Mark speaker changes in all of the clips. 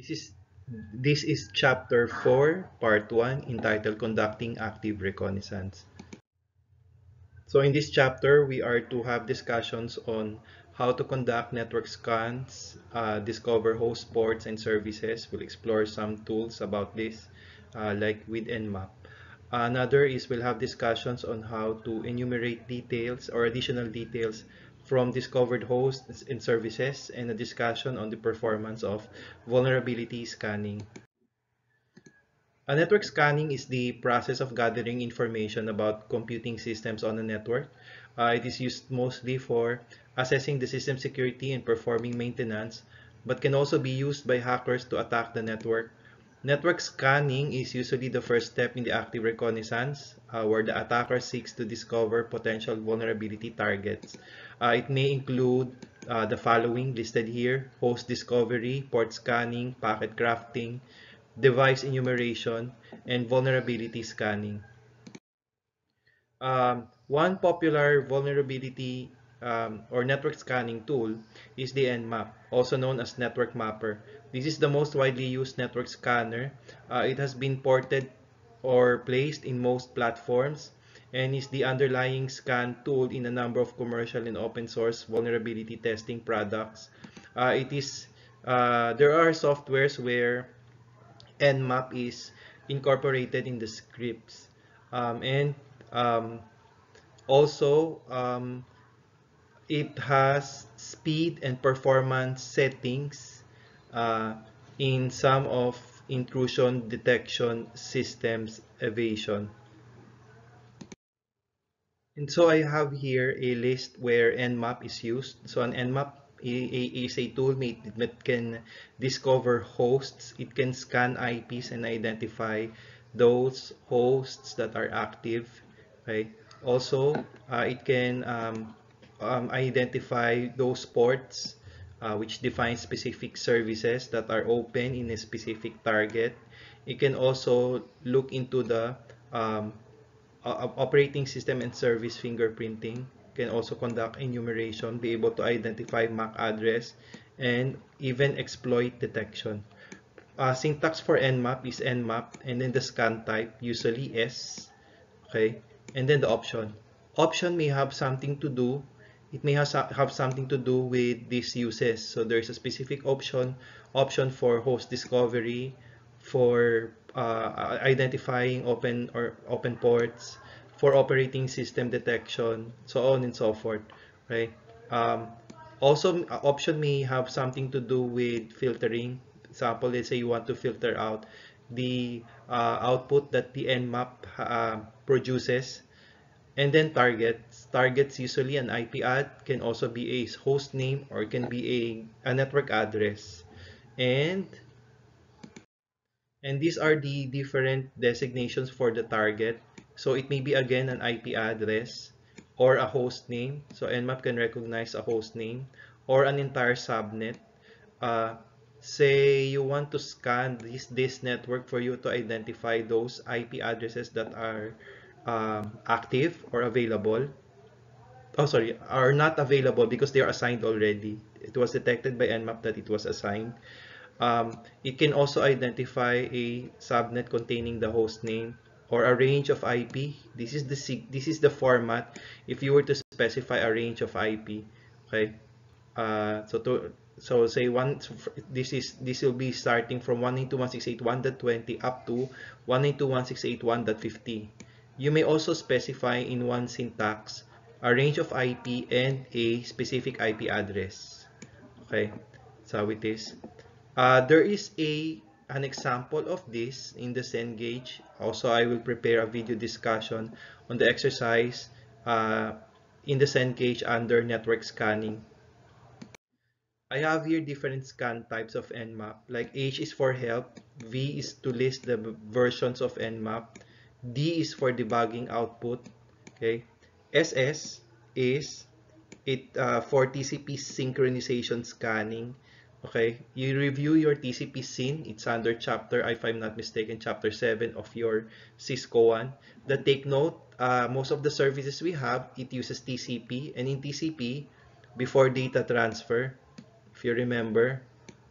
Speaker 1: This is this is chapter 4, part 1, entitled Conducting Active Reconnaissance. So in this chapter, we are to have discussions on how to conduct network scans, discover host ports and services. We'll explore some tools about this, like with Nmap. Another is we'll have discussions on how to enumerate details or additional details from discovered hosts and services, and a discussion on the performance of vulnerability scanning. A network scanning is the process of gathering information about computing systems on a network. It is used mostly for assessing the system security and performing maintenance, but can also be used by hackers to attack the network. Network scanning is usually the first step in the active reconnaissance, where the attacker seeks to discover potential vulnerability targets. It may include the following listed here: host discovery, port scanning, packet crafting, device enumeration, and vulnerability scanning. One popular vulnerability or network scanning tool is the Nmap, also known as Network Mapper. This is the most widely used network scanner. It has been ported or placed in most platforms and is the underlying scan tool in a number of commercial and open source vulnerability testing products. There are softwares where Nmap is incorporated in the scripts, and um, also it has speed and performance settings uh, in some of intrusion detection systems evasion. And so I have here a list where Nmap is used. So an Nmap is a tool that can discover hosts. It can scan IPs and identify those hosts that are active. Okay. Also, it can identify those ports, which define specific services that are open in a specific target. It can also look into the operating system and service fingerprinting, can also conduct enumeration, be able to identify MAC address, and even exploit detection. Syntax for Nmap is Nmap, and then the scan type, usually S, okay, and then the option. Option may have something to do, it may have something to do with these uses. So there's a specific option for host discovery, for identifying open ports, for operating system detection, so on and so forth, right? Um, Also, option may have something to do with filtering. Example, let's say you want to filter out the output that the Nmap produces. And then targets. Targets, usually an IP ad, can also be a host name or can be a network address. And these are the different designations for the target. So it may be again an IP address or a host name. So Nmap can recognize a host name or an entire subnet. Uh, Say you want to scan this network for you to identify those IP addresses that are active or available. Oh, sorry, are not available because they are assigned already. It was detected by Nmap that it was assigned. It can also identify a subnet containing the host name or a range of IP. This is the format if you were to specify a range of IP. Okay, so say this will be starting from 192.168.1.20 up to 192.168.1.50. You may also specify in one syntax a range of IP and a specific IP address. Okay, so how it is. There is an example of this in the Cengage. Also, I will prepare a video discussion on the exercise in the Cengage under network scanning. I have here different scan types of Nmap. Like H is for help, V is to list the versions of Nmap, D is for debugging output. Okay, SS is for TCP synchronization scanning. Okay, you review your TCP SYN. It's under chapter, if I'm not mistaken, chapter 7 of your Cisco one. That take note, most of the services we have, it uses TCP, and in TCP, before data transfer, if you remember,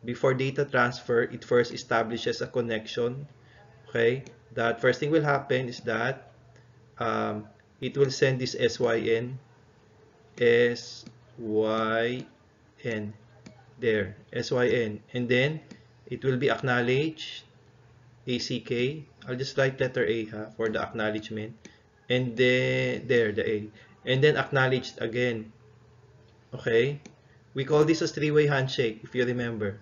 Speaker 1: before data transfer, it first establishes a connection. Okay, that first thing will happen is that it will send this SYN, SYN, there, SYN, and then it will be acknowledged, ACK. I'll just write letter A for the acknowledgement, and then there, the A, and then acknowledged again. Okay, we call this a three-way handshake if you remember.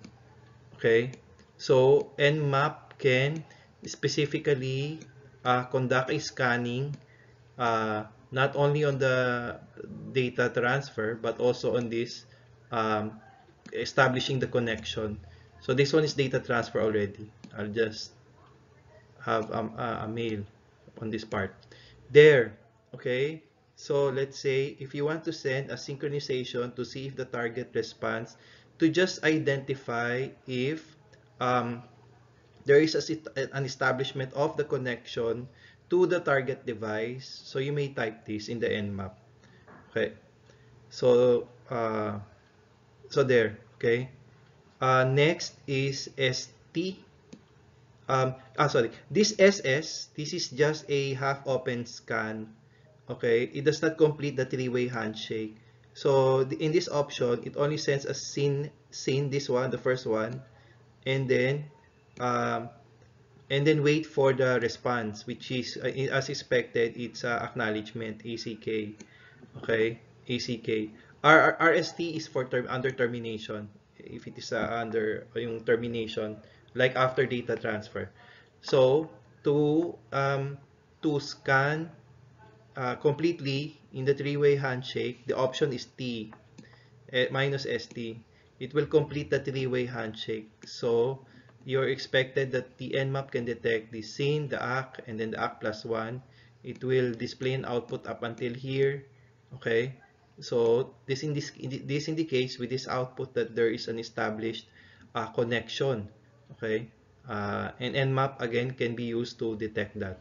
Speaker 1: Okay, so Nmap can specifically conduct a scanning not only on the data transfer but also on this um, establishing the connection. So this one is data transfer already. I'll just have a mail on this part there. Okay, so let's say if you want to send a synchronization to see if the target responds, to just identify if um, there is an establishment of the connection to the target device. So you may type this in the Nmap. Okay, so there. Okay, next is ST. Sorry, this SS, this is just a half open scan. Okay, it does not complete the three-way handshake. So in this option, it only sends a SYN, this one, the first one, and then um, wait for the response, which is as expected, it's acknowledgement, ACK. Okay, ACK. RST is for under termination. If it is under yung termination, like after data transfer. So to scan completely in the three-way handshake, the option is T minus ST. It will complete the three-way handshake. So you're expected that the Nmap can detect the SYN, the ACK, and then the ACK plus 1. It will display an output up until here. Okay, so this indicates with this output that there is an established connection. Okay, and Nmap again can be used to detect that.